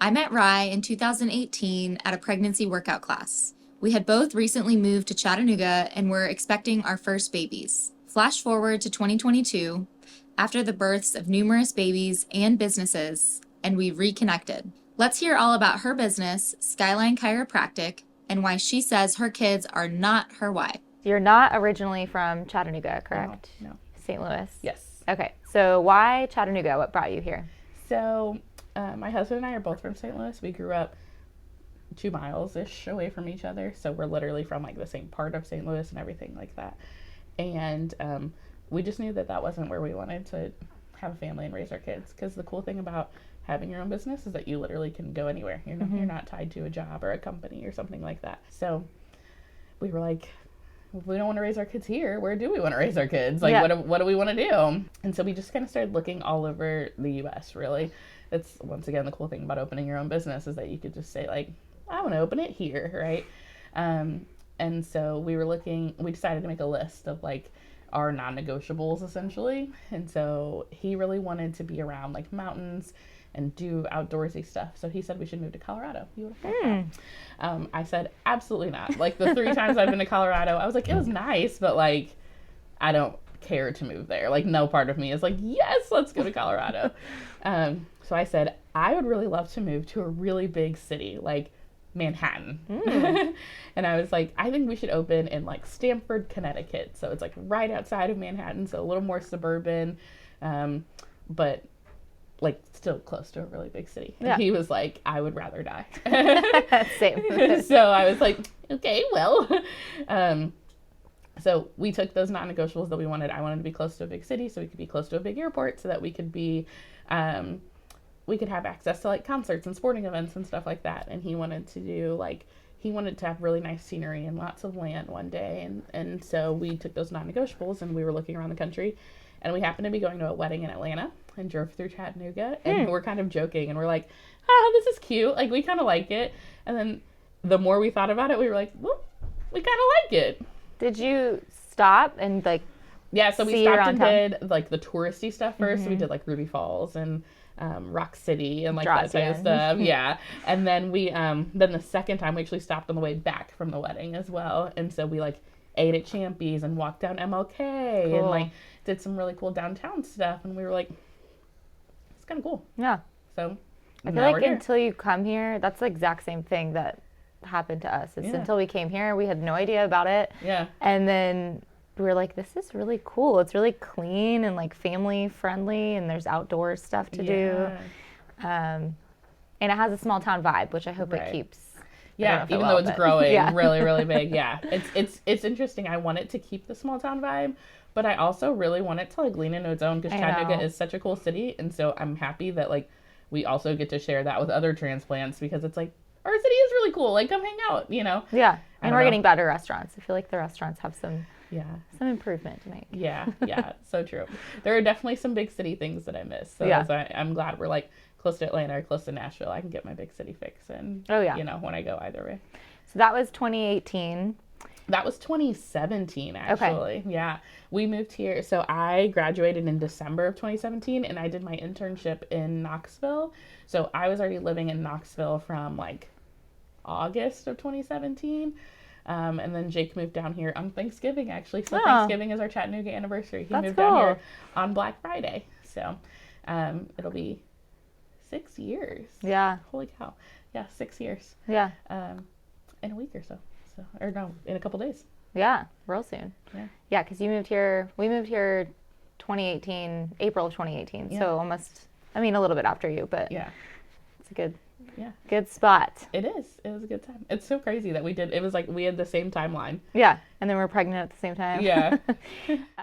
I met Rai in 2018 at a pregnancy workout class. We had both recently moved to Chattanooga and were expecting our first babies. Flash forward to 2022, after the births of numerous babies and businesses, and we reconnected. Let's hear all about her business, Skyline Chiropractic, and why she says her kids are not her why. You're not originally from Chattanooga, correct? No. St. Louis? Yes. Okay, so why Chattanooga? What brought you here? So my husband and I are both from St. Louis. We grew up 2 miles-ish away from each other. So we're literally from like the same part of St. Louis and everything like that. And we just knew that that wasn't where we wanted to have a family and raise our kids. Because the cool thing about having your own business is that you literally can go anywhere. You're not tied to a job or a company or something like that. So we were like, if we don't want to raise our kids here, where do we want to raise our kids? Like, what do we want to do? And so we just kind of started looking all over the U.S., really. It's, once again, the cool thing about opening your own business is that you could just say, like, I want to open it here, right? And so we decided to make a list of, like, our non-negotiables, essentially. And so he really wanted to be around, like, mountains and do outdoorsy stuff. So he said we should move to Colorado. He would have that. I said, absolutely not. Like, the 3 times I've been to Colorado, I was like, it was nice, but, like, I don't care to move there. Like, no part of me is like, yes, let's go to Colorado. So I said, I would really love to move to a really big city, like Manhattan. And I was like, I think we should open in, like, Stamford, Connecticut. So it's, like, right outside of Manhattan, so a little more suburban, but like still close to a really big city. Yeah. And he was like, I would rather die. Same. So I was like, okay, well. So we took those non-negotiables that we wanted. I wanted to be close to a big city so we could be close to a big airport so that we could be, we could have access to, like, concerts and sporting events and stuff like that. And he wanted to have really nice scenery and lots of land one day. And so we took those non-negotiables and we were looking around the country. And we happened to be going to a wedding in Atlanta and drove through Chattanooga. And we're kind of joking. And we're like, this is cute. Like, we kind of like it. And then the more we thought about it, we were like, well, we kind of like it. Did you stop and, like, yeah, so we stopped and did, like, the touristy stuff first. So we did, like, Ruby Falls and Rock City and, like, that type of stuff. Yeah. And then then the second time we actually stopped on the way back from the wedding as well. And so we, like, ate at Champy's and walked down MLK and, like, did some really cool downtown stuff. And we were like, it's kind of cool. Yeah. So I feel like until you come here, that's the exact same thing that happened to us. Until we came here, we had no idea about it. Yeah. And then we were like, this is really cool. It's really clean and, like, family friendly, and there's outdoor stuff to do. And it has a small town vibe, which I hope it keeps. Yeah, even though it's growing really, really big. Yeah, it's interesting. I want it to keep the small town vibe, but I also really want it to, like, lean into its own because Chattanooga is such a cool city. And so I'm happy that, like, we also get to share that with other transplants because it's like, our city is really cool. Like, come hang out, you know? Yeah, and we're getting better restaurants. I feel like the restaurants have some improvement to make. Yeah, so true. There are definitely some big city things that I miss. So I'm glad we're, like, close to Atlanta or close to Nashville. I can get my big city fix and, you know, when I go either way. So that was 2018. That was 2017, actually. Okay. Yeah. We moved here. So I graduated in December of 2017, and I did my internship in Knoxville. So I was already living in Knoxville from, like, August of 2017. And then Jake moved down here on Thanksgiving, actually. So Thanksgiving is our Chattanooga anniversary. He moved down here on Black Friday. So it'll be 6 years. Yeah. Holy cow. Yeah, 6 years. Yeah. In a week or so. Or no, in a couple days. Yeah, real soon. Yeah, because we moved here 2018, April of 2018. Yeah. So almost, I mean, a little bit after you, but it's a good spot. It is. It was a good time. It's so crazy that it was like we had the same timeline. Yeah, and then we were pregnant at the same time. Yeah.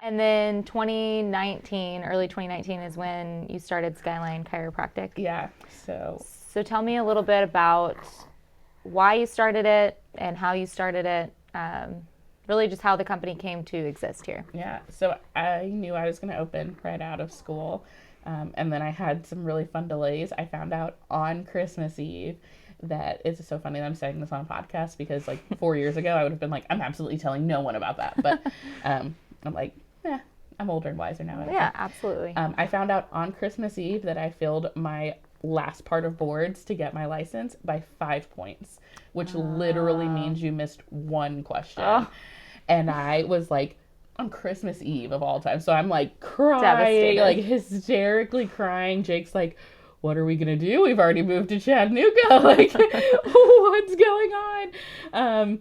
And then early 2019 is when you started Skyline Chiropractic. Yeah, So tell me a little bit about why you started it and how you started it, really just how the company came to exist here. Yeah, so I knew I was going to open right out of school, and then I had some really fun delays. I found out on Christmas Eve that it's so funny that I'm saying this on a podcast because, like, 4 years ago I would have been like, I'm absolutely telling no one about that, but I'm like, I'm older and wiser now. Yeah, absolutely. I found out on Christmas Eve that I filled my last part of boards to get my license by 5 points, which literally means you missed one question. Oh. And I was like, on Christmas Eve of all time. So I'm like crying, Devastated. like hysterically crying. Jake's like, what are we going to do? We've already moved to Chattanooga. Like, what's going on?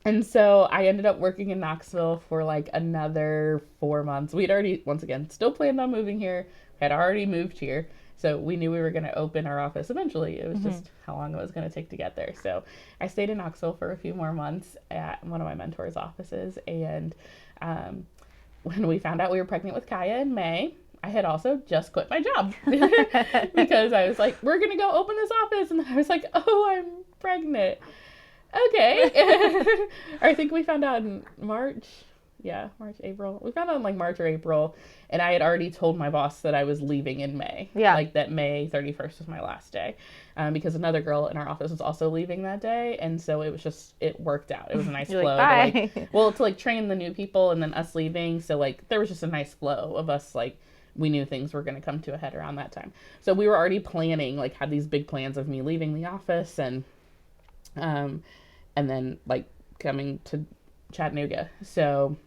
And so I ended up working in Knoxville for like another 4 months. We'd already, once again, still planned on moving here, had already moved here. So we knew we were going to open our office eventually. It was just how long it was going to take to get there. So I stayed in Knoxville for a few more months at one of my mentor's offices. And when we found out we were pregnant with Kaya in May, I had also just quit my job because I was like, we're going to go open this office. And then I was like, oh, I'm pregnant. Okay. I think we found out in March. Yeah, March, April. We found out in like March or April. And I had already told my boss that I was leaving in May. Yeah. Like that May 31st was my last day. Because another girl in our office was also leaving that day. And so it was just, it worked out. It was a nice You're flow. like, bye. To like train the new people and then us leaving. So like there was just a nice flow of us like, we knew things were going to come to a head around that time. So we were already planning, like had these big plans of me leaving the office and then like coming to Chattanooga. So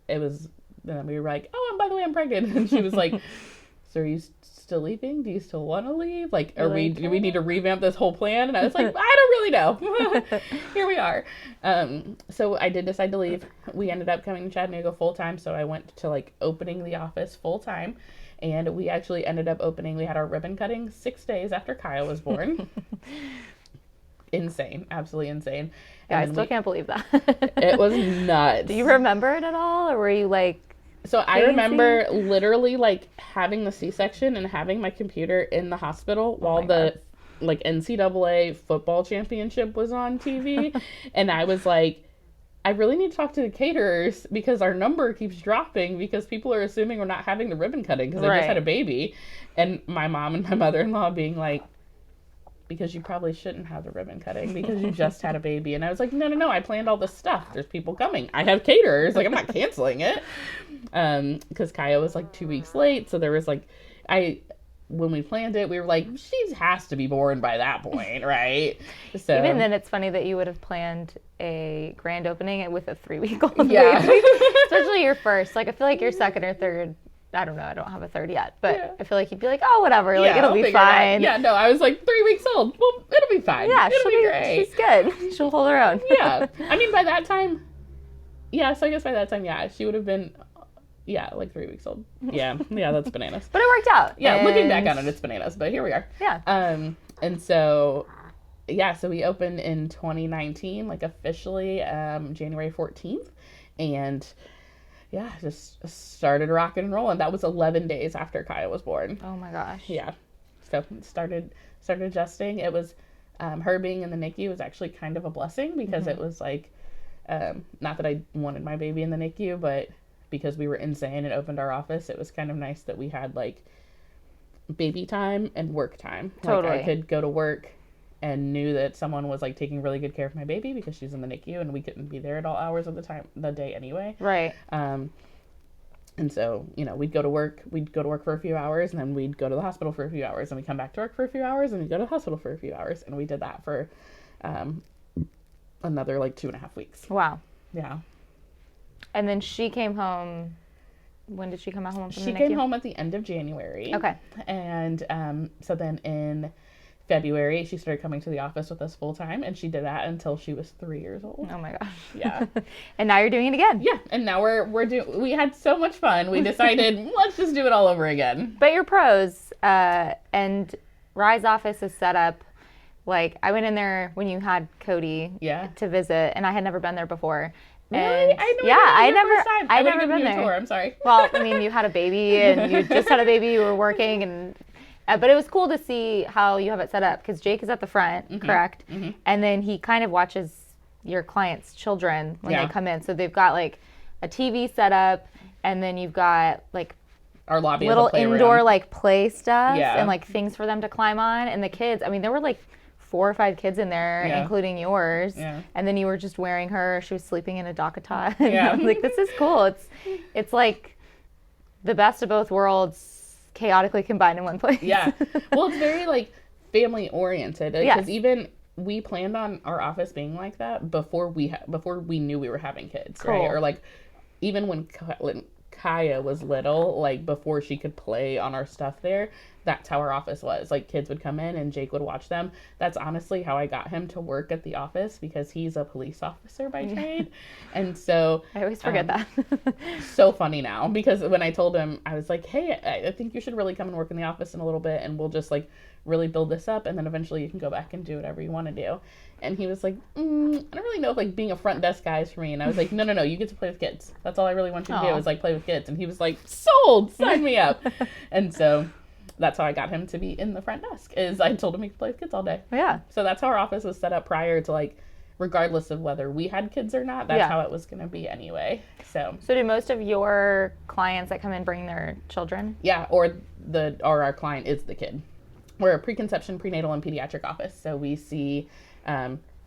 it was, then we were like, oh, and by the way, I'm pregnant. And she was like, so are you still leaving? Do you still want to leave? Like, do we need to revamp this whole plan? And I was like, I don't really know. Here we are. So I did decide to leave. We ended up coming to Chattanooga full time. So I went to like opening the office full time. And we actually ended up opening, we had our ribbon cutting 6 days after Kyle was born. Insane. Absolutely insane. Yeah, I still can't believe that. It was nuts. Do you remember it at all? Or were you like... So I remember literally like having the C-section and having my computer in the hospital while the like NCAA football championship was on TV. And I was like, I really need to talk to the caterers because our number keeps dropping because people are assuming we're not having the ribbon cutting because I just had a baby. And my mom and my mother-in-law being like, because you probably shouldn't have the ribbon cutting because you just had a baby. And I was like, no, I planned all this stuff. There's people coming. I have caterers. Like, I'm not canceling it. Because Kaya was like 2 weeks late. So there was like, when we planned it, we were like, she has to be born by that point, right? So even then, it's funny that you would have planned a grand opening with a 3-week-old yeah. baby. Especially your first. Like, I feel like your second or third, I don't know, I don't have a third yet, but I feel like you'd be like, oh, whatever, like, it'll be fine. Yeah, no, I was like 3 weeks old. Well, it'll be fine. Yeah, it'll be great. She's good. She'll hold her own. Yeah. I mean, by that time, so I guess by that time, she would have been, like 3 weeks old. Yeah, that's bananas. But it worked out. Yeah, looking back on it, it's bananas, but here we are. Yeah. And so, so we opened in 2019, like officially January 14th, and just started rocking and rolling. That was 11 days after Kaya was born. Oh my gosh. Yeah. So started adjusting. It was, her being in the NICU was actually kind of a blessing because it was like, not that I wanted my baby in the NICU, but because we were insane and opened our office, it was kind of nice that we had like baby time and work time. Totally. Like I could go to work and knew that someone was like taking really good care of my baby because she's in the NICU and we couldn't be there at all hours of the day anyway. Right. And so, we'd go to work for a few hours and then we'd go to the hospital for a few hours and we'd come back to work for a few hours and we'd go to the hospital for a few hours. And we did that for, another like 2.5 weeks. Wow. Yeah. And then she came home. When did she come home from the NICU? She came home at the end of January. Okay. And so then in February, she started coming to the office with us full time, and she did that until she was 3 years old. Oh my gosh. Yeah. And now you're doing it again. Yeah, and now we had so much fun. We decided, let's just do it all over again. But you're pros, and Rai's office is set up, like, I went in there when you had Cody to visit, and I had never been there before. Really? And I never been there. Tour. I'm sorry. Well, I mean, you had a baby, and you just had a baby, you were working, and but it was cool to see how you have it set up, because Jake is at the front, correct? Mm-hmm. And then he kind of watches your clients' children when they come in. So they've got like a TV set up, and then you've got like our lobby, little indoor like play stuff and like things for them to climb on. And the kids, I mean, there were like 4 or 5 kids in there, including yours. Yeah. And then you were just wearing her. She was sleeping in a Dakota. Yeah. Like, this is cool. It's like the best of both worlds chaotically combined in one place. Yeah. Well, it's very like family oriented because Yes. even we planned on our office being like that before we knew we were having kids, Cool. right? Or like even when Kaya was little, like before she could play on our stuff there, that's how our office was. Like kids would come in and Jake would watch them. That's honestly how I got him to work at the office because he's a police officer by trade. And so I always forget that. so funny now because when I told him, I was like, hey, I think you should really come and work in the office in a little bit and we'll just like really build this up and then eventually you can go back and do whatever you want to do. And he was like, I don't really know if like being a front desk guy is for me. And I was like, no, you get to play with kids. That's all I really want you to do is like play with kids. And he was like, sold, sign me up. And so that's how I got him to be in the front desk is I told him he could play with kids all day. Yeah. So that's how our office was set up prior to like, regardless of whether we had kids or not, that's how it was going to be anyway. So do most of your clients that come in bring their children? yeah, or our client is the kid. We're a preconception, prenatal, and pediatric office. So we see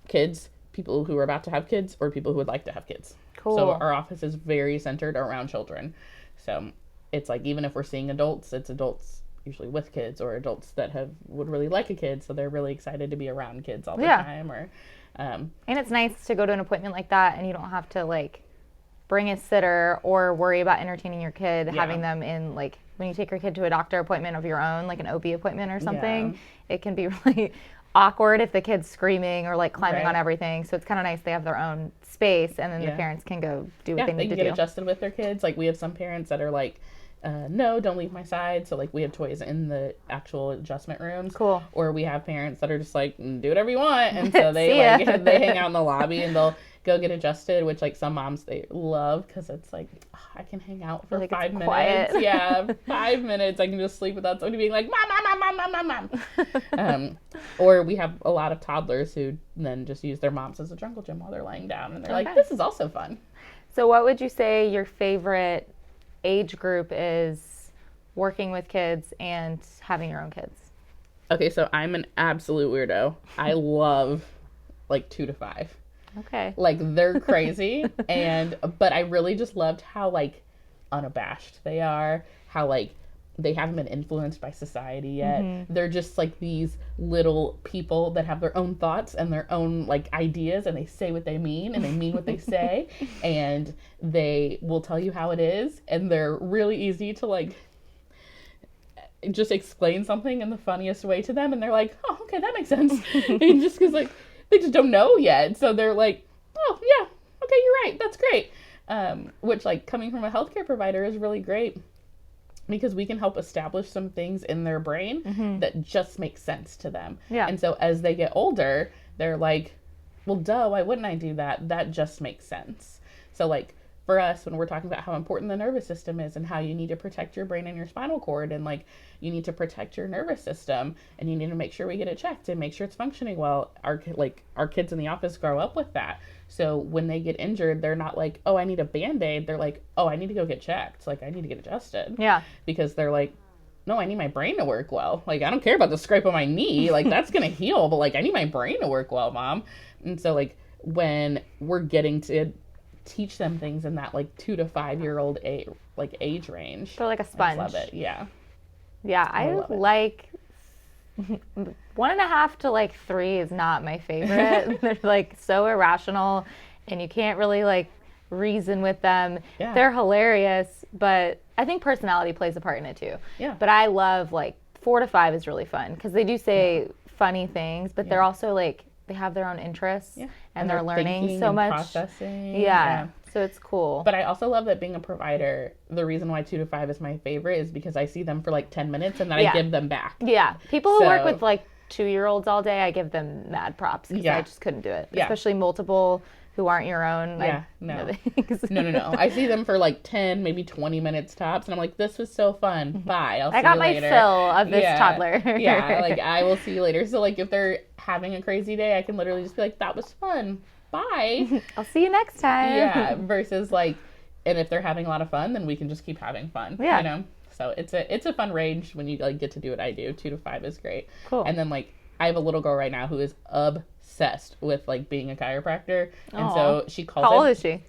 kids, people who are about to have kids, or people who would like to have kids. Cool. So our office is very centered around children. So it's like even if we're seeing adults, it's adults usually with kids or adults that would really like a kid, so they're really excited to be around kids all the time. Or and it's nice to go to an appointment like that and you don't have to like bring a sitter or worry about entertaining your kid, having them in like when you take your kid to a doctor appointment of your own, like an OB appointment or something, it can be really awkward if the kid's screaming or like climbing on everything. So it's kind of nice they have their own space and then the parents can go do what they need to do. They can get adjusted with their kids. Like we have some parents that are like, no, don't leave my side. So like we have toys in the actual adjustment rooms. Cool. Or we have parents that are just like, do whatever you want. And so they like they hang out in the lobby and they'll go get adjusted, which like some moms they love because it's like, oh, I can hang out for 5 minutes. Quiet. Yeah, 5 minutes. I can just sleep without somebody being like, mom. Or we have a lot of toddlers who then just use their moms as a jungle gym while they're laying down. And they're like, this is also fun. So what would you say your favorite age group is working with kids and having your own kids? Okay, so I'm an absolute weirdo. I love like 2 to 5. Okay. Like they're crazy but I really just loved how like unabashed they are, how like they haven't been influenced by society yet. They're just like these little people that have their own thoughts and their own like ideas and they say what they mean and they mean what they say and they will tell you how it is and they're really easy to like just explain something in the funniest way to them and they're like, oh, okay, that makes sense. And just because like they just don't know yet. So they're like, oh, yeah, okay, you're right. That's great. Which, like, coming from a healthcare provider is really great because we can help establish some things in their brain that just make sense to them. Yeah. And so as they get older, they're like, well, duh, why wouldn't I do that? That just makes sense. So, like, for us, when we're talking about how important the nervous system is and how you need to protect your brain and your spinal cord and like you need to protect your nervous system and you need to make sure we get it checked and make sure it's functioning well, our kids in the office grow up with that. So when they get injured, they're not like, oh, I need a Band-Aid. They're like, oh, I need to go get checked. Like I need to get adjusted. Yeah. Because they're like, no, I need my brain to work well. Like I don't care about the scrape on my knee. Like that's going to heal, but like I need my brain to work well, Mom. And so like when we're getting to teach them things in that like 2 to 5 year old age range. They're like a I sponge. just love it. Yeah. Yeah, I love it. like 1.5 to like 3 is not my favorite. They're like so irrational and you can't really like reason with them. Yeah. They're hilarious, but I think personality plays a part in it too. Yeah. But I love like 4 to 5 is really fun because they do say funny things, but they're also like they have their own interests and they're learning so much. Processing. Yeah. So it's cool. But I also love that being a provider, the reason why 2 to 5 is my favorite is because I see them for like 10 minutes and then I give them back. Yeah. People who work with like 2-year-olds all day, I give them mad props because I just couldn't do it. Yeah. Especially multiple who aren't your own. No. I see them for like 10, maybe 20 minutes tops and I'm like, this was so fun. Bye. I'll see you later. I got my fill of this toddler. Yeah. Like I will see you later. So like if they're having a crazy day, I can literally just be like, that was fun. Bye. I'll see you next time. Yeah. Versus like, and if they're having a lot of fun, then we can just keep having fun. Yeah. You know? So it's a fun range when you like get to do what I do. 2 to 5 is great. Cool. And then like I have a little girl right now who is obsessed with like being a chiropractor. And so she calls How old is she?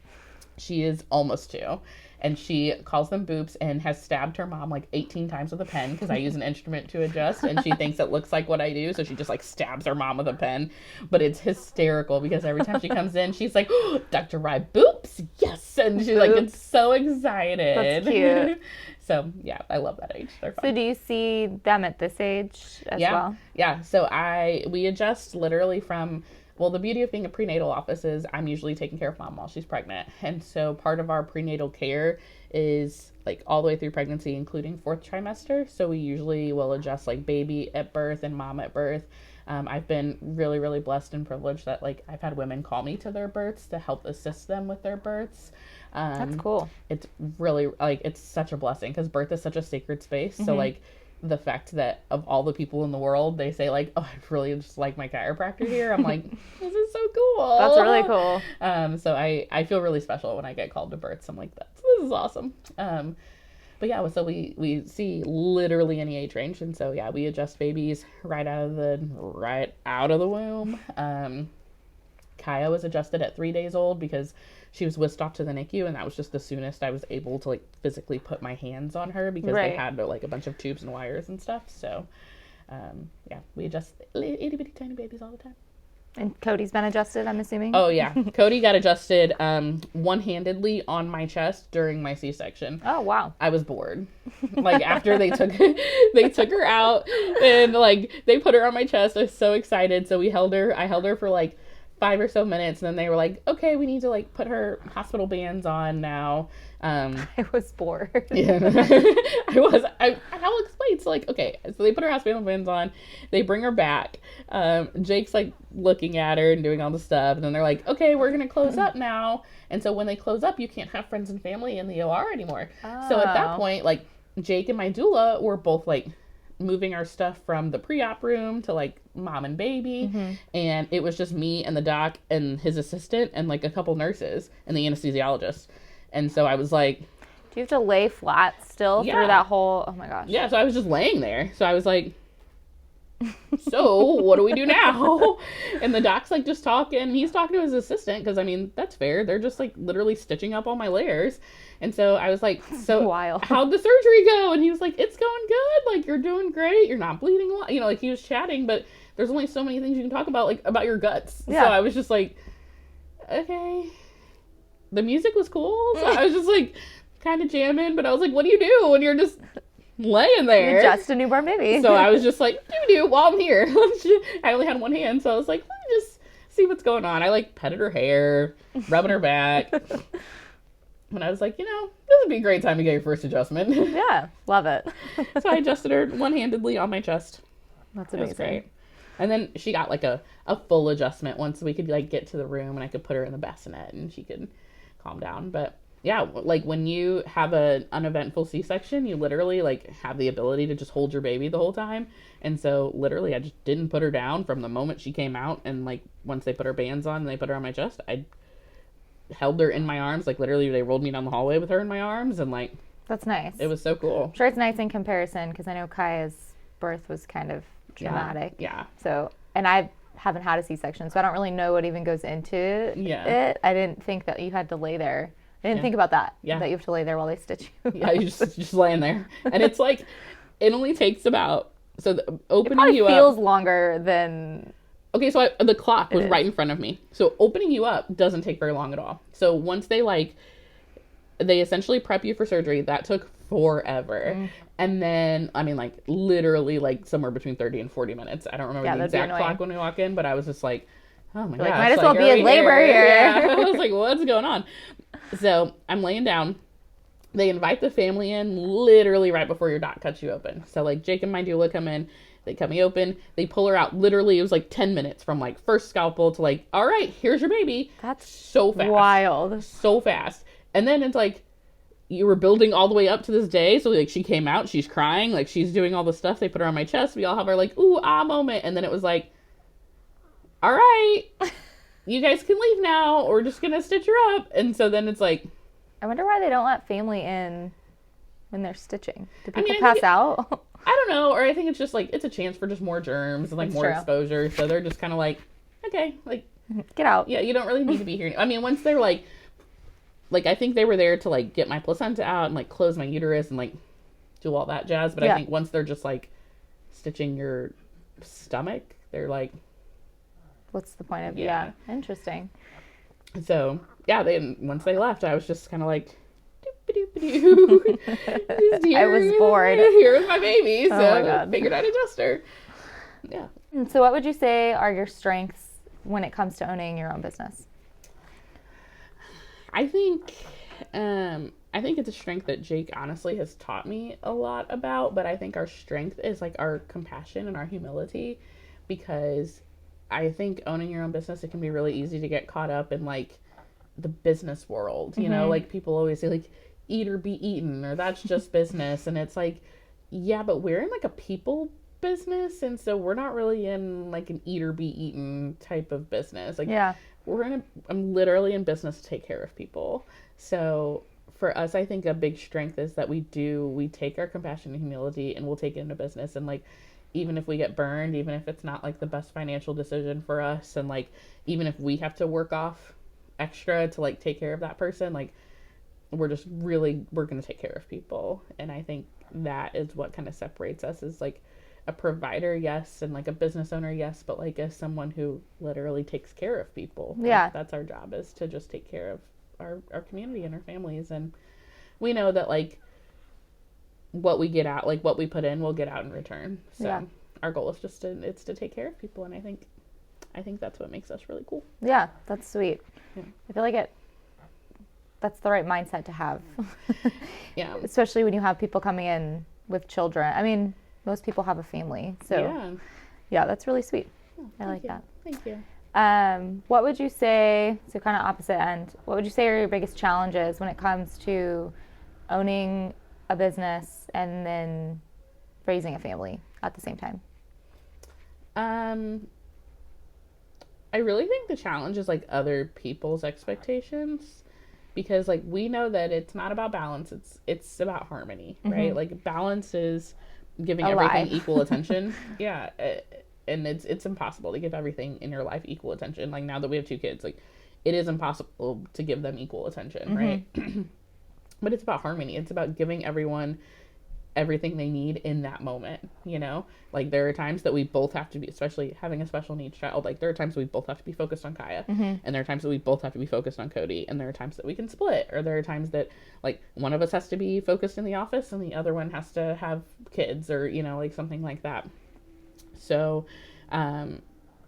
She is almost 2. and she calls them boops and has stabbed her mom like 18 times with a pen because I use an instrument to adjust, and she thinks it looks like what I do, so she just like stabs her mom with a pen. But it's hysterical because every time she comes in, she's like, oh, Dr. Rai, boops, yes, and she's like, it's so excited. That's cute. So yeah, I love that age. They're fun. So do you see them at this age as well? Yeah. So we adjust literally from, well, the beauty of being a prenatal office is I'm usually taking care of mom while she's pregnant. And so part of our prenatal care is like all the way through pregnancy, including 4th trimester. So we usually will adjust like baby at birth and mom at birth. I've been really, really blessed and privileged that like I've had women call me to their births to help assist them with their births. That's cool. It's really like, it's such a blessing because birth is such a sacred space. So like the fact that of all the people in the world, they say like, oh, I really just like my chiropractor here. I'm like, this is so cool. That's really cool. So I feel really special when I get called to births. I'm like, this is awesome. But yeah, so we see literally any age range. And so yeah, we adjust babies right out of the womb. Kaya was adjusted at 3 days old because she was whisked off to the NICU, and that was just the soonest I was able to like physically put my hands on her because they had like a bunch of tubes and wires and stuff. So yeah, we adjust itty bitty tiny babies all the time. And Cody's been adjusted, I'm assuming? Oh yeah, Cody got adjusted one-handedly on my chest during my C-section. Oh wow. I was bored. Like after they took her out and like they put her on my chest, I was so excited. So I held her for like 5 or so minutes, and then they were like, okay, we need to like put her hospital bands on now. I was bored. Yeah. I'll explain. So like, okay, so they put her hospital bands on, they bring her back. Jake's like looking at her and doing all the stuff, and then they're like, okay, we're gonna close up now. And so when they close up, you can't have friends and family in the OR anymore. So at that point, like Jake and my doula were both like moving our stuff from the pre-op room to like mom and baby, and it was just me and the doc and his assistant and like a couple nurses and the anesthesiologist. And so I was like, do you have to lay flat still through that whole, oh my gosh. Yeah, so I was just laying there. So I was like, so what do we do now? And the doc's like just talking. He's talking to his assistant because I mean, that's fair. They're just like literally stitching up all my layers. And so I was like, so wild. How'd the surgery go? And he was like, it's going good. Like, you're doing great. You're not bleeding a lot. You know, like he was chatting, but there's only so many things you can talk about, like about your guts. Yeah. So I was just like, okay. The music was cool. So I was just like kind of jamming, but I was like, what do you do when you're just laying there? Just a newborn baby. So I was just like, do while I'm here. I only had one hand, so I was like, let me just see what's going on. I like petted her hair, rubbing her back. And I was like, this would be a great time to get your first adjustment. Yeah, love it. So I adjusted her one-handedly on my chest. That's amazing. It was great. And then she got like a full adjustment once we could like get to the room and I could put her in the bassinet and she could calm down. But yeah, like when you have an uneventful C-section, you literally like have the ability to just hold your baby the whole time. And so literally I just didn't put her down from the moment she came out. And like once they put her bands on and they put her on my chest, I held her in my arms. Like literally they rolled me down the hallway with her in my arms, and like that's nice. It was so cool. I'm sure it's nice in comparison because I know Kaya's birth was kind of traumatic. Yeah. So, and I haven't had a C-section, so I don't really know what even goes into it. I didn't think that you had to lay there. I didn't think about that. Yeah. That you have to lay there while they stitch you. Yeah, you just laying there, and it's like it only takes about opening it you feels up longer than. Okay, so the clock was right in front of me. So opening you up doesn't take very long at all. So once they essentially prep you for surgery, that took forever. Mm. And then, I mean, like literally like somewhere between 30 and 40 minutes. I don't remember the exact clock when we walk in, but I was just like, oh my gosh. Might as well be in labor here. Yeah. I was like, what's going on? So I'm laying down. They invite the family in literally right before your doc cuts you open. So like Jake and my doula come in. They cut me open. They pull her out. Literally, it was like 10 minutes from like first scalpel to like, all right, here's your baby. That's so fast. Wild. So fast. And then it's like, you were building all the way up to this day. So like she came out, she's crying, like she's doing all the stuff. They put her on my chest. We all have our like, ooh, ah moment. And then it was like, all right, you guys can leave now. We're just going to stitch her up. And so then it's like. I wonder why they don't let family in when they're stitching. Do people pass out? I don't know, or I think it's just like it's a chance for just more germs and like more exposure. So they're just kind of like, okay, like get out. Yeah, you don't really need to be here. I mean, once they're like like, I think they were there to, like, get my placenta out and, like, close my uterus and, like, do all that jazz. But I think once they're just, like, stitching your stomach, they're like, what's the point of interesting. So yeah, once they left, I was just kind of like, I was bored. Here's my baby, so I figured I'd adjust her. Yeah. And so what would you say are your strengths when it comes to owning your own business? I think it's a strength that Jake honestly has taught me a lot about, but I think our strength is like our compassion and our humility, because I think owning your own business, it can be really easy to get caught up in like the business world, you know, like people always say like eat or be eaten, or that's just business. And it's like, yeah, but we're in like a people business. And so we're not really in like an eat or be eaten type of business. Like I'm literally in business to take care of people. So for us, I think a big strength is that we take our compassion and humility and we'll take it into business. And like, even if we get burned, even if it's not like the best financial decision for us, and like even if we have to work off extra to like take care of that person, like we're going to take care of people. And I think that is what kind of separates us, is like a provider, yes, and like a business owner, yes, but like as someone who literally takes care of people. Yeah. Like, that's our job, is to just take care of our community and our families. And we know that like what we get out, like what we put in, we'll get out in return. So our goal is just to take care of people. And I think that's what makes us really cool. Yeah, that's sweet. Yeah. I feel like that's the right mindset to have. Yeah. Especially when you have people coming in with children. I mean, most people have a family. So yeah, that's really sweet. Oh, I like that. Thank you. What would you say, so kind of opposite end, what would you say are your biggest challenges when it comes to owning a business and then raising a family at the same time? I really think the challenge is like other people's expectations, because like we know that it's not about balance, it's about harmony, right? Like balance is giving everything equal attention. Yeah. And it's impossible to give everything in your life equal attention. Like now that we have 2 kids, like it is impossible to give them equal attention, right? But it's about harmony. It's about giving everyone everything they need in that moment, you know? Like there are times that we both have to be, especially having a special needs child, like there are times we both have to be focused on Kaya, and there are times that we both have to be focused on Cody, and there are times that we can split, or there are times that like one of us has to be focused in the office and the other one has to have kids, or, you know, like something like that. So I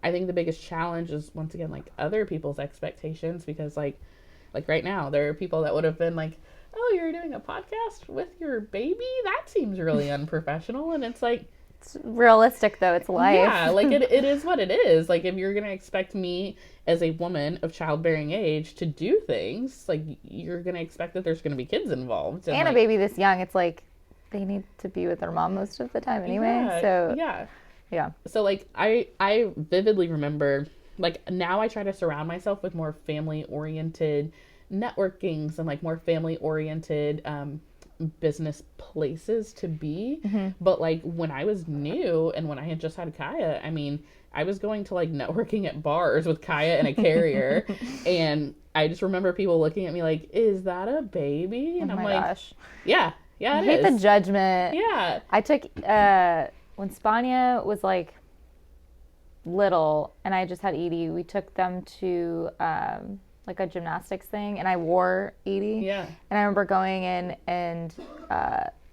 think the biggest challenge is, once again, like other people's expectations, because like right now there are people that would have been like, oh, you're doing a podcast with your baby? That seems really unprofessional. And it's like, it's realistic though, it's life. Yeah, like it is what it is. Like if you're going to expect me as a woman of childbearing age to do things, like you're going to expect that there's going to be kids involved. And like, a baby this young, it's like they need to be with their mom most of the time anyway. Yeah. So like I vividly remember, like now I try to surround myself with more family oriented networkings and like more family oriented business places to be. But like when I was new and when I had just had Kaya, I mean, I was going to like networking at bars with Kaya and a carrier, and I just remember people looking at me like, is that a baby? And I'm like, gosh. Yeah, I hate the judgment. Yeah. I took when Spania was like little and I just had Edie, we took them to like a gymnastics thing, and I wore Edie. Yeah. And I remember going in, and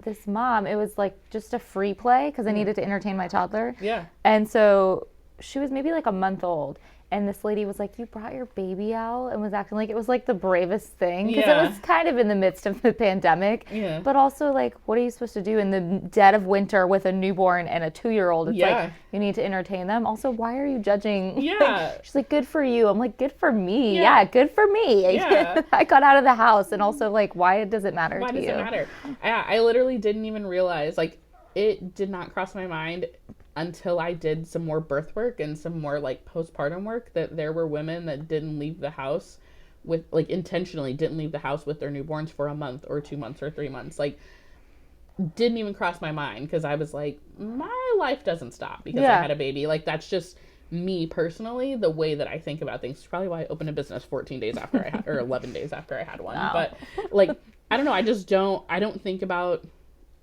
this mom, it was like just a free play because I needed to entertain my toddler. Yeah. And so she was maybe like a month old, and this lady was like, you brought your baby out, and was acting like it was like the bravest thing, because it was kind of in the midst of the pandemic. Yeah. But also like, what are you supposed to do in the dead of winter with a newborn and a 2-year-old? It's like, you need to entertain them. Also, why are you judging? Yeah. She's like, good for you. I'm like, good for me. Yeah, good for me. Yeah. I got out of the house. And also like, why does it matter to you? Why does it matter? I literally didn't even realize, like, it did not cross my mind until I did some more birth work and some more like postpartum work, that there were women that didn't leave the house with, like, intentionally didn't leave the house with their newborns for a month or 2 months or 3 months. Like, didn't even cross my mind, because I was like, my life doesn't stop because I had a baby. Like, that's just me personally, the way that I think about things is probably why I opened a business 14 days after I had, or 11 days after I had one. Wow. But I don't know. I don't think about,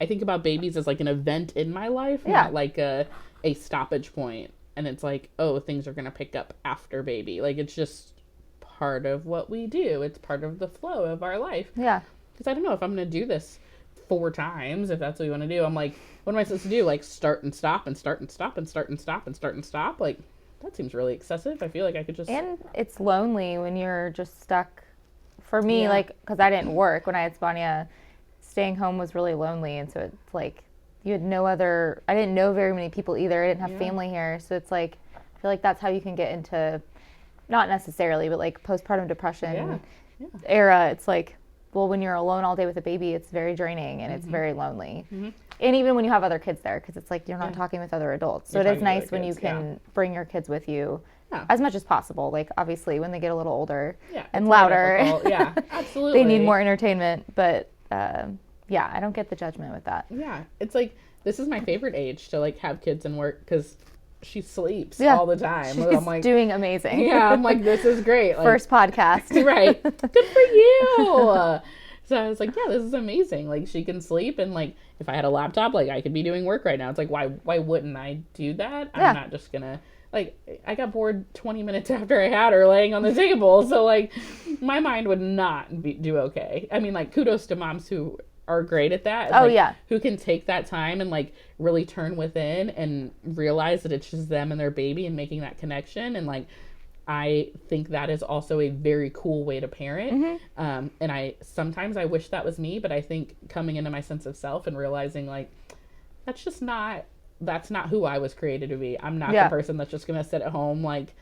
I think about babies as like an event in my life, not like a stoppage point. And it's like, oh, things are going to pick up after baby. Like, it's just part of what we do. It's part of the flow of our life. Yeah. Because I don't know if I'm going to do this 4 times, if that's what you want to do. I'm like, what am I supposed to do? Like, start and stop and start and stop and start and stop and start and stop? Like, that seems really excessive. I feel like I could just... And it's lonely when you're just stuck. For me, like, because I didn't work when I had Spania, staying home was really lonely. And so it's like, you had no other... I didn't know very many people either. I didn't have family here. So it's like, I feel like that's how you can get into, not necessarily, but like postpartum depression era. It's like, well, when you're alone all day with a baby, it's very draining and it's very lonely. And even when you have other kids there, because it's like you're not talking with other adults. So it is nice when you can bring your kids with you as much as possible. Like, obviously, when they get a little older and louder, absolutely, they need more entertainment. But I don't get the judgment with that. Yeah, it's like, this is my favorite age to like have kids and work, because she sleeps all the time. She's I'm like, doing amazing. Yeah, I'm like, this is great. Like, First podcast. Right. Good for you. So I was like, yeah, this is amazing. Like, she can sleep, and like, if I had a laptop, like, I could be doing work right now. It's like, why wouldn't I do that? I'm not just gonna, like, I got bored 20 minutes after I had her laying on the table. So like, my mind would not do okay. I mean, like, kudos to moms who are great at that. And, like, who can take that time and like really turn within and realize that it's just them and their baby and making that connection. And like, I think that is also a very cool way to parent. And sometimes I wish that was me, but I think coming into my sense of self and realizing like, that's not who I was created to be. I'm not the person that's just going to sit at home. Like,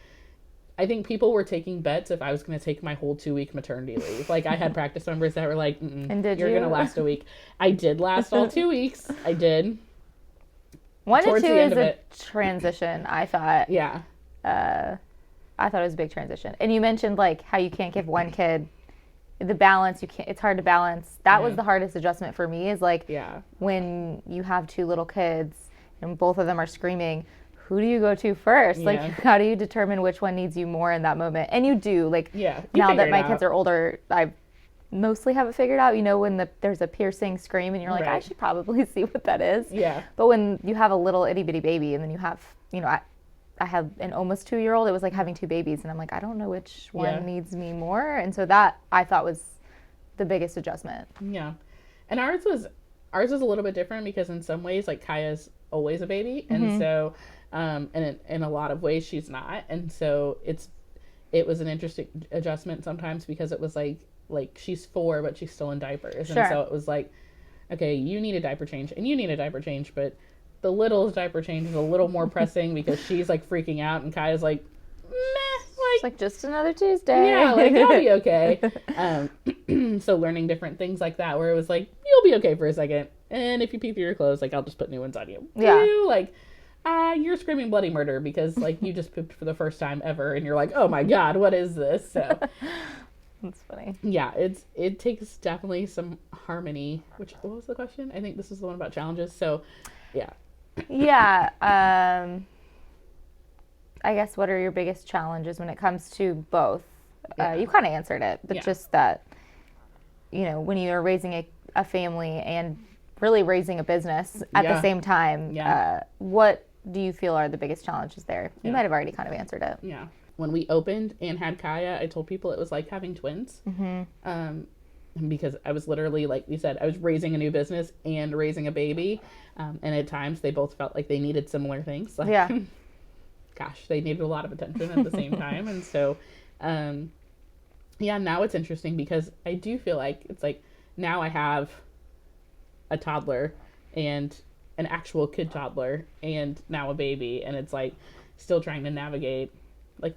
I think people were taking bets if I was going to take my whole 2-week maternity leave. Like, I had practice members that were like, and did you're going to last a week. I did last all 2 weeks. I did. 1 to 2 is a transition, I thought. Yeah. I thought it was a big transition. And you mentioned like how you can't give one kid the balance. It's hard to balance. That was the hardest adjustment for me, is like when you have 2 little kids and both of them are screaming, who do you go to first? Like, how do you determine which one needs you more in that moment? And you do, like, now that my kids are older, I mostly have it figured out. You know, when there's a piercing scream and you're like, I should probably see what that is. Yeah. But when you have a little itty bitty baby, and then you have, you know, I have an almost 2-year-old. It was like having 2 babies, and I'm like, I don't know which one needs me more. And so that I thought was the biggest adjustment. Yeah. And ours was a little bit different, because in some ways, like, Kaya's always a baby, and so and in a lot of ways she's not, and so it was an interesting adjustment sometimes, because it was like she's 4 but she's still in diapers, and so it was like, okay, you need a diaper change and you need a diaper change, but the little's diaper change is a little more pressing because she's like freaking out, and Kaya's like, meh, it's like just another Tuesday. Yeah, like, I'll be okay. So learning different things like that, where it was like, you'll be okay for a second, and if you pee through your clothes, like, I'll just put new ones on you. Like, you're screaming bloody murder because like you just pooped for the first time ever, and you're like, oh my god, what is this? So that's funny. Yeah, it takes definitely some harmony. What was the question? I think this is the one about challenges. So I guess, what are your biggest challenges when it comes to both? You kind of answered it, but just that, you know, when you're raising a family and really raising a business at the same time, what do you feel are the biggest challenges there? You might have already kind of answered it. Yeah. When we opened and had Kaya, I told people it was like having twins. Because I was literally, like you said, I was raising a new business and raising a baby. And at times they both felt like they needed similar things. Like, gosh, they needed a lot of attention at the same time. And so, now it's interesting, because I do feel like it's like, now I have a toddler and an actual kid toddler and now a baby, and it's like still trying to navigate, like,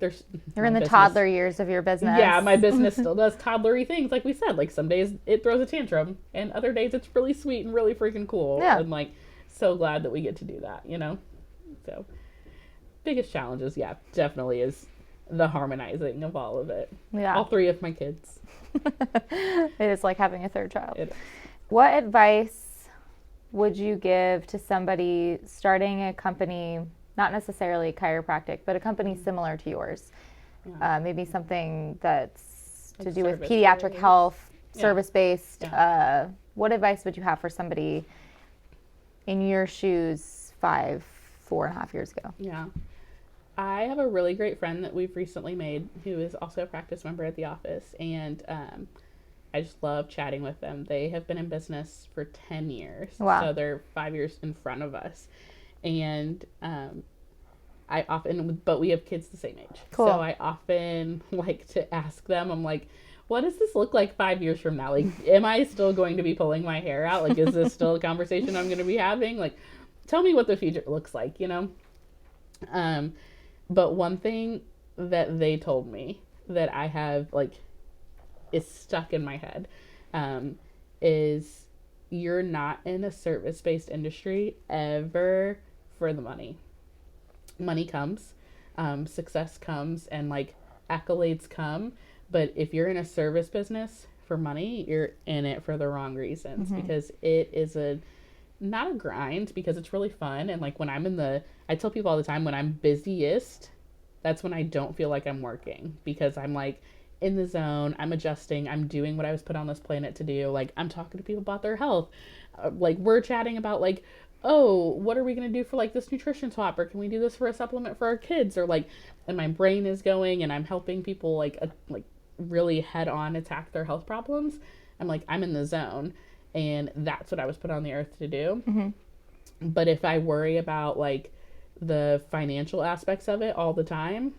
you're in the toddler years of your business. Yeah, my business still does toddlery things, like we said. Like, some days it throws a tantrum, and other days it's really sweet and really freaking cool. And like, so glad that we get to do that, you know. So biggest challenges, definitely is the harmonizing of all of it. All 3 of my kids. It is like having a 3rd child. It is. What advice would you give to somebody starting a company, not necessarily chiropractic, but a company similar to yours. Maybe something that's to do with pediatric health, service-based. What advice would you have for somebody in your shoes 4.5 years ago? Yeah. I have a really great friend that we've recently made who is also a practice member at the office, and I just love chatting with them. They have been in business for 10 years. Wow. So they're 5 years in front of us. And but we have kids the same age. Cool. So I often like to ask them, I'm like, what does this look like 5 years from now? Like, am I still going to be pulling my hair out? Like, is this still a conversation I'm going to be having? Like, tell me what the future looks like, you know? But one thing that they told me that I have, like, is stuck in my head, is you're not in a service-based industry ever for the money. Money comes, success comes, and like accolades come. But if you're in a service business for money, you're in it for the wrong reasons, because it is not a grind, because it's really fun. And like I tell people all the time, when I'm busiest, that's when I don't feel like I'm working, because I'm like in the zone, I'm adjusting, I'm doing what I was put on this planet to do. Like, I'm talking to people about their health. Like, we're chatting about like, oh, what are we going to do for like this nutrition swap, or can we do this for a supplement for our kids, or like, and my brain is going and I'm helping people like really head on attack their health problems. I'm like, I'm in the zone, and that's what I was put on the earth to do. But if I worry about like the financial aspects of it all the time,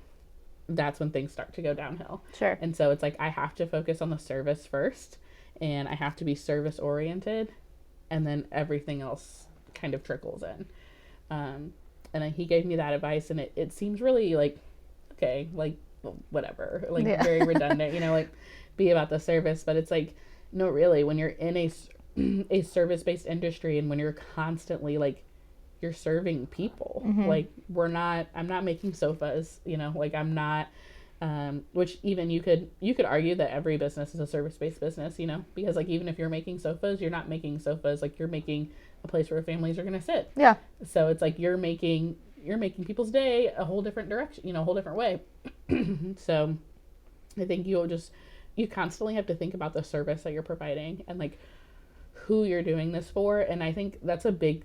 that's when things start to go downhill. Sure. And so it's like, I have to focus on the service first, and I have to be service oriented, and then everything else kind of trickles in. And he gave me that advice, and it seems really like, okay, like, whatever, like very redundant, you know, like, be about the service. But it's like, no, really, when you're in a service-based industry, and when you're constantly like, you're serving people, like, I'm not making sofas, you know, like, I'm not, which even you could argue that every business is a service-based business, you know, because like, even if you're making sofas, you're not making sofas, like, you're making a place where families are going to sit. Yeah. So it's like, you're making people's day a whole different direction, you know, a whole different way. So I think you constantly have to think about the service that you're providing, and like, who you're doing this for. And I think that's a big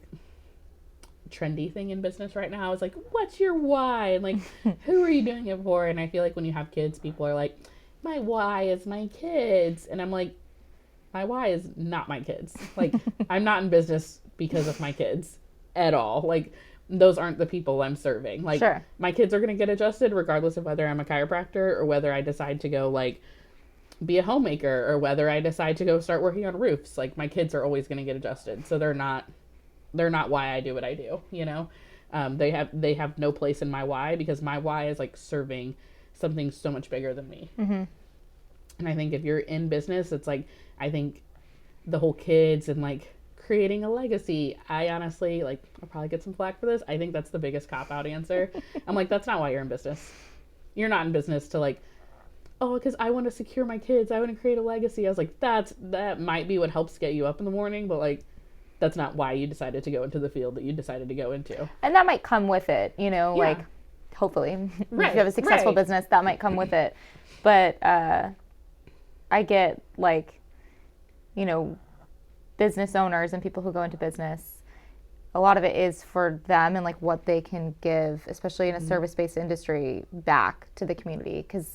trendy thing in business right now, is like, what's your why, and like, who are you doing it for? And I feel like when you have kids, people are like, my why is my kids, and I'm like, my why is not my kids. Like, I'm not in business because of my kids at all. Like, those aren't the people I'm serving. Like, sure, my kids are going to get adjusted regardless of whether I'm a chiropractor, or whether I decide to go like be a homemaker, or whether I decide to go start working on roofs. Like, my kids are always going to get adjusted. So they're not why I do what I do, you know? They have no place in my why, because my why is like serving something so much bigger than me. And I think if you're in business, it's like, I think the whole kids and like creating a legacy, I honestly, like, I'll probably get some flack for this, I think that's the biggest cop-out answer. I'm like, that's not why you're in business. You're not in business to like, oh, because I want to secure my kids, I want to create a legacy. I was like, that might be what helps get you up in the morning, but like, that's not why you decided to go into the field that you decided to go into. And that might come with it, you know, like, hopefully, if you have a successful business, that might come with it. But I get, like, you know, business owners and people who go into business, a lot of it is for them and like what they can give, especially in a service-based industry, back to the community, because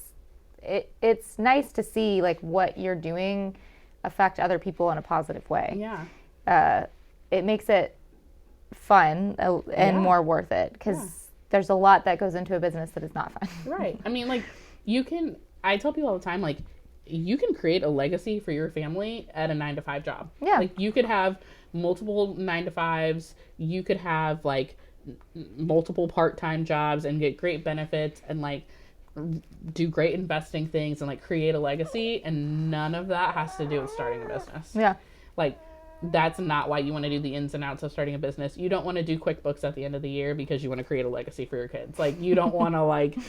it's nice to see like what you're doing affect other people in a positive way. It makes it fun and more worth it, because there's a lot that goes into a business that is not fun. Right. I mean, like, I tell people all the time, like, you can create a legacy for your family at a 9-to-5 job. Yeah. Like, you could have multiple 9-to-5s. You could have like multiple part-time jobs and get great benefits and like do great investing things and like create a legacy. And none of that has to do with starting a business. Yeah. Like, that's not why you want to do the ins and outs of starting a business. You don't want to do QuickBooks at the end of the year because you want to create a legacy for your kids. Like, you don't want to like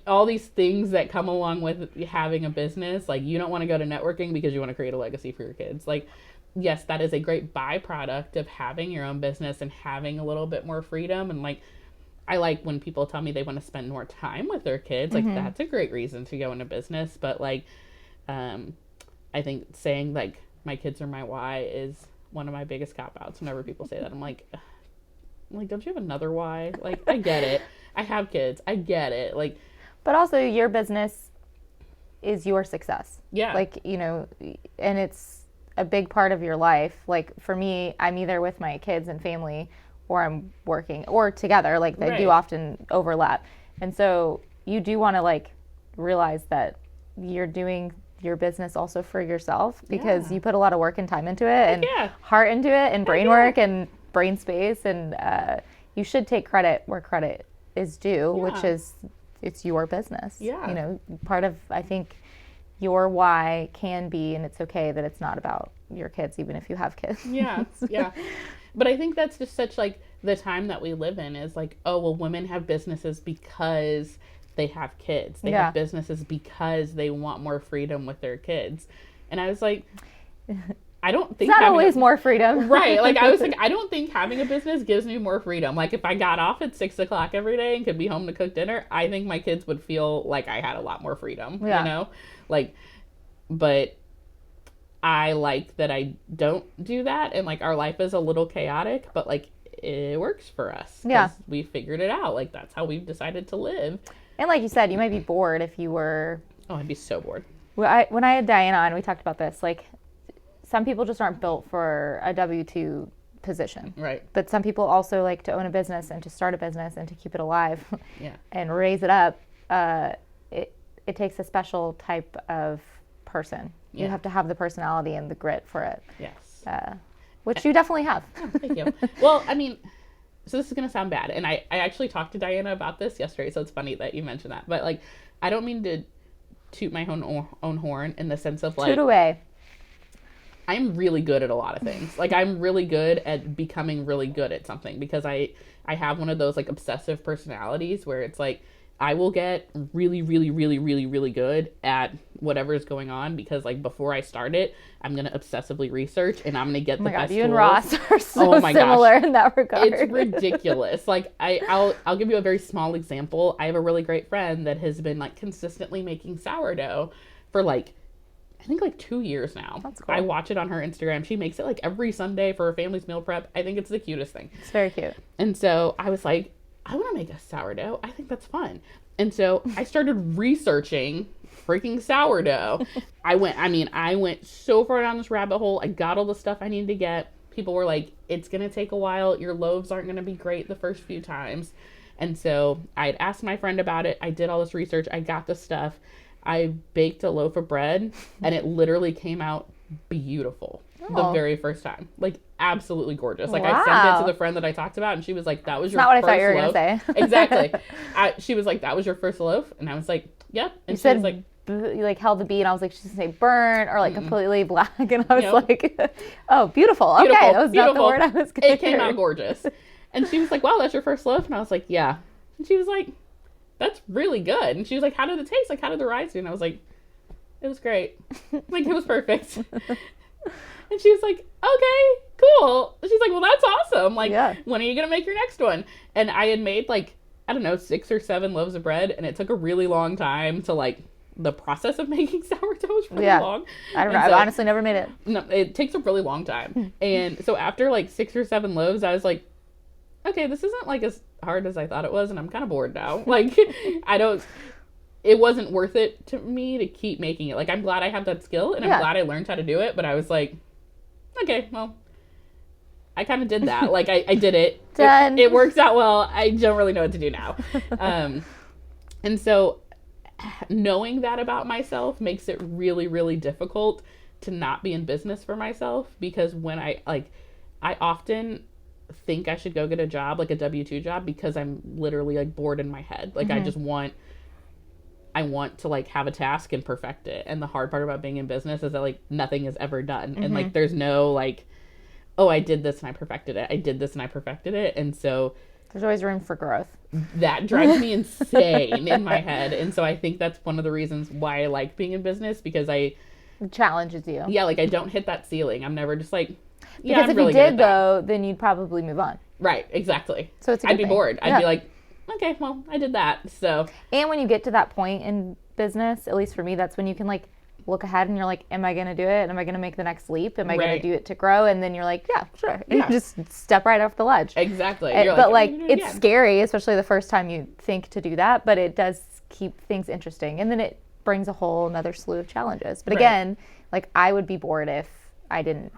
all these things that come along with having a business. Like, you don't want to go to networking because you want to create a legacy for your kids. Like, yes, that is a great byproduct of having your own business and having a little bit more freedom and like I like when people tell me they want to spend more time with their kids. Like, that's a great reason to go into business. But, like, I think saying, like, my kids are my why is one of my biggest cop-outs. Whenever people say that, I'm like, don't you have another why? Like, I get it. I have kids. I get it. Like, but also your business is your success. Yeah. Like, you know, and it's a big part of your life. Like, for me, I'm either with my kids and family or I'm working or together. Like, they do often overlap. And so you do want to, like, realize that you're doing your business also for yourself, because you put a lot of work and time into it, and heart into it, and brain work and brain space. And you should take credit where credit is due, which is, it's your business. Yeah. You know, part of, I think, your why can be, and it's okay that it's not about your kids, even if you have kids. Yeah. But I think that's just such, like, the time that we live in is like, oh, well, women have businesses because they have kids. They have businesses because they want more freedom with their kids. And I was like, I don't think it's not always more freedom. Right. Like, I was like, I don't think having a business gives me more freedom. Like, if I got off at 6 o'clock every day and could be home to cook dinner, I think my kids would feel like I had a lot more freedom, you know? Like, but I like that I don't do that. And, like, our life is a little chaotic, but, like, it works for us. Yeah. We figured it out. Like, that's how we've decided to live. And like you said, you might be bored if you were... Oh, I'd be so bored. When I had Diana on, we talked about this. Like, some people just aren't built for a W-2 position. Right. But some people also like to own a business and to start a business and to keep it alive and raise it up. It takes a special type of person. You have to have the personality and the grit for it. Yes. Which you definitely have. Oh, thank you. Well, I mean, so this is going to sound bad. And I actually talked to Diana about this yesterday, so it's funny that you mentioned that. But, like, I don't mean to toot my own horn in the sense of, like... Toot away. I'm really good at a lot of things. Like, I'm really good at becoming really good at something, because I have one of those, like, obsessive personalities where it's like, I will get really, really, really, really, really good at whatever is going on, because, like, before I start it, I'm going to obsessively research, and I'm going to get the best you tools. And Ross are so similar in that regard. It's ridiculous. Like, I'll give you a very small example. I have a really great friend that has been, like, consistently making sourdough for, like, I think, like, 2 years now. That's cool. I watch it on her Instagram. She makes it, like, every Sunday for her family's meal prep. I think it's the cutest thing. It's very cute. And so I was like, I want to make a sourdough. I think that's fun. And so I started researching freaking sourdough. I went so far down this rabbit hole. I got all the stuff I needed to get. People were like, it's going to take a while. Your loaves aren't going to be great the first few times. And so I had asked my friend about it. I did all this research. I got the stuff. I baked a loaf of bread, and it literally came out beautiful the very first time. Like, absolutely gorgeous. Like, I sent it to the friend that I talked about, and she was like, that was your first loaf. Not what I thought you were going to say. Exactly. She was like, that was your first loaf? And I was like, yep. And you said, was like, you like held the beat, and I was like, she's going to say burnt or like completely black. And I was like, oh, beautiful. Okay, that was not the word I was going to It came out gorgeous. And she was like, wow, that's your first loaf? And I was like, yeah. And she was like, that's really good. And she was like, how did it taste? Like, how did the rice do? And I was like, it was great. Like, it was perfect. And she was like, okay, cool. She's like, well, that's awesome. Like, when are you going to make your next one? And I had made, like, I don't know, 6 or 7 loaves of bread. And it took a really long time to, like, the process of making sourdough was really long. I don't know. I've honestly never made it. No, it takes a really long time. And so after, like, 6 or 7 loaves, I was like, okay, this isn't, like, as hard as I thought it was. And I'm kind of bored now. Like, it wasn't worth it to me to keep making it. Like, I'm glad I have that skill, and I'm glad I learned how to do it, but I was like, okay, well, I kind of did that. Like, I did it. Done. It works out well. I don't really know what to do now. And so knowing that about myself makes it really, really difficult to not be in business for myself, because when I often think I should go get a job, like a W-2 job, because I'm literally, like, bored in my head. Like, I want to, like, have a task and perfect it. And the hard part about being in business is that, like, nothing is ever done. And, like, there's no, like, oh, I did this and I perfected it. I did this and I perfected it. And so there's always room for growth. That drives me insane in my head. And so I think that's one of the reasons why I like being in business, because it challenges you. Yeah, like, I don't hit that ceiling. I'm never just like, because if really you did, though, then you'd probably move on. Right, exactly. So it's a I'd be bored. I'd be like, okay, well, I did that. So, And when you get to that point in business, at least for me, that's when you can like look ahead and you're like, am I going to do it? Am I going to make the next leap? Am I going Right. to do it to grow? And then you're like, yeah, sure. And Yeah. you just step right off the ledge. exactly. But "I'm like, gonna do it it's again." scary, especially the first time you think to do that, but it does keep things interesting. And then it brings a whole another slew of challenges. But Right. again, like I would be bored if I didn't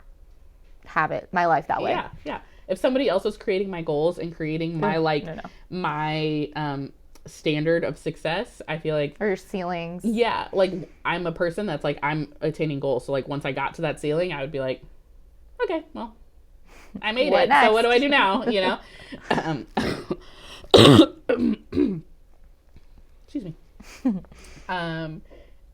have it, my life that way. Yeah, yeah. If somebody else was creating my goals and creating my No. my standard of success, I feel like Or your ceilings. yeah, like I'm a person that's like I'm attaining goals. So like once I got to that ceiling, I would be like, okay, well, I made What it. next? So what do I do now? You know. Excuse me.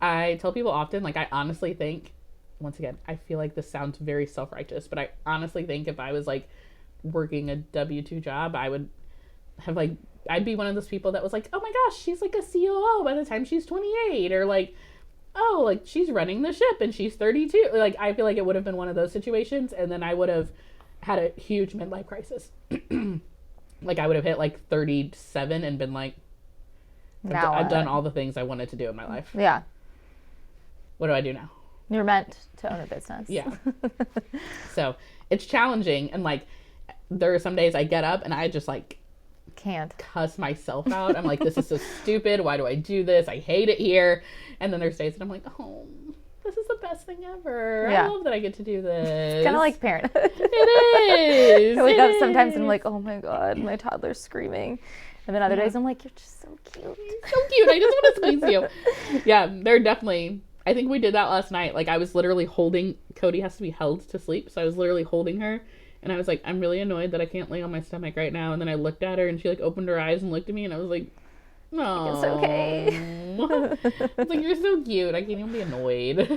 I tell people often, like I honestly think, once again, I feel like this sounds very self-righteous, but I honestly think if I was like working a W-2 job, I would have like I'd be one of those people that was like, oh my gosh, she's like a COO by the time she's 28, or like, oh, like she's running the ship and she's 32. Like I feel like it would have been one of those situations, and then I would have had a huge midlife crisis. Like I would have hit like 37 and been like, I've done all the things I wanted to do in my life. Yeah. What do I do now? You're meant to own a business. Yeah. So it's challenging, and like there are some days I get up and I just like Can't. cuss myself out. I'm like, this is so stupid. Why do I do this? I hate it here. And then there's days that I'm like, oh, this is the best thing ever. Yeah. I love that I get to do this. Kind of like parenthood. It is. I wake It up sometimes is. and I'm like, oh my God, my toddler's screaming. And then other days I'm like, you're just so cute. So cute. I just want to squeeze you. Yeah, they're definitely. I think we did that last night. Like I was literally holding. Cody has to be held to sleep, so I was literally holding her, and I was like, I'm really annoyed that I can't lay on my stomach right now. And then I looked at her, and she like opened her eyes and looked at me, and I was like, no, It's okay. It's like you're so cute. I can't even be annoyed.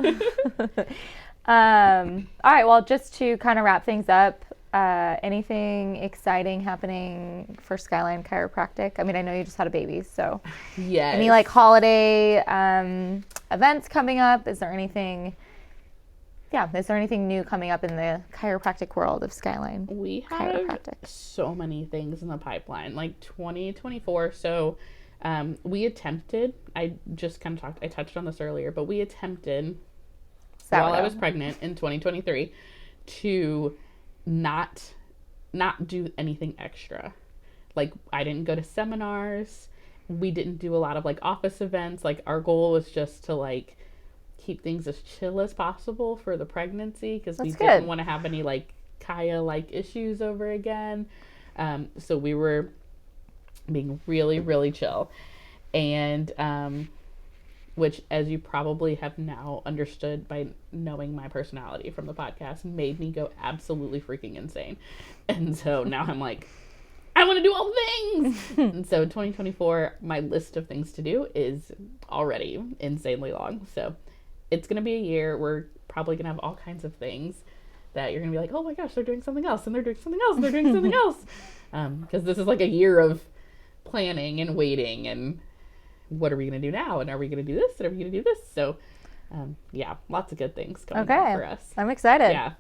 All right, well, just to kind of wrap things up, anything exciting happening for Skyline Chiropractic? I mean, I know you just had a baby, so Yes. any like holiday events coming up? Is there anything new coming up in the chiropractic world of Skyline? We have Chiropractic. so many things in the pipeline, like 2024. So we attempted, I touched on this earlier, but we attempted while I was pregnant in 2023 to not do anything extra. Like I didn't go to seminars. We didn't do a lot of like office events. Like our goal was just to like keep things as chill as possible for the pregnancy, because we didn't want to have any like Kaya like issues over again. So we were being really, really chill. And which, as you probably have now understood by knowing my personality from the podcast, made me go absolutely freaking insane. And so now I'm like, I want to do all the things. And so 2024, my list of things to do is already insanely long. So it's going to be a year. We're probably going to have all kinds of things that you're going to be like, oh my gosh, they're doing something else, and they're doing something else, and they're doing something else. Because this is like a year of planning and waiting, and what are we going to do now? And are we going to do this? And are we going to do this? So, yeah, lots of good things coming up for us. I'm excited. Yeah.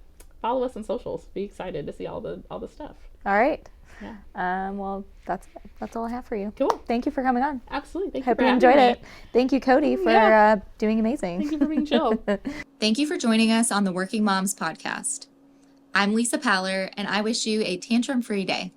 Follow us on socials. Be excited to see all the stuff. All right. Yeah. Well, that's all I have for you. Cool. Thank you for coming on. Absolutely. Thank Hope you you for enjoyed having it. me. Thank you, Cody, for doing amazing. Thank you for being chill. Thank you for joining us on the Working Moms podcast. I'm Lisa Paller, and I wish you a tantrum-free day.